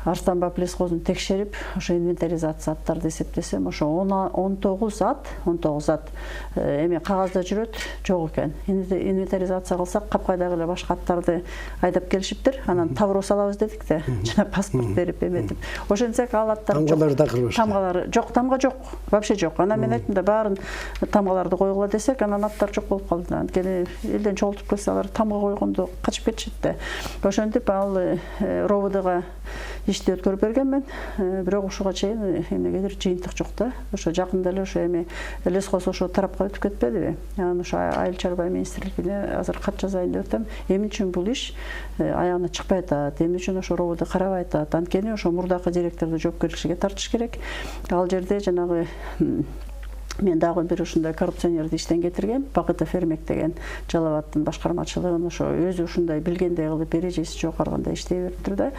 Арстанбап лескозун текшерип, ошо инвентаризация аттарды эсептесем, ошо 19 ат эми кагазда жүрөт, жок экен. Инвентаризация кылсак, капкайдагы эле башка аттарды айдап келишиптир. Анан табро салабыз дедик да, жана паспорт берип эметип. Ошентсек ал аттар тамгалар да кырбаш. Тамгалары жок, тамга жок, вообще жок. Анан мен айттым да, баарын тамгаларды койгула десек, анан аттар жок болуп калды. Анткени элден чогултуп келсе алар тамга койгондо качып кетишет да. Ошентип ал РОВДга ишти өткөрүп бергенмен, бирок ушуга чейин эмнегедир жыйынтык жок да. Ошо жакында эле ошо эми лескоз ошо тарапка өтүп кетпедиби? Анан ошо айыл чарба министрлигине азыр кат жазайын деп атам. Эмне үчүн бул иш аягына чыкпай атат? Эмне үчүн ошо РОВД карабай атат? Анткени ошо мурдакы директорду жоопкерчиликке тартыш керек. Ал жерде жанагы мен дагы бир ушундай коррупционерди иштен кетирген, Багыта Фермек деген Жалал Абадтын башкармачылыгын ошо өзү ушундай билгендей кылып, эрежеси жок арганда иштей бериптир да.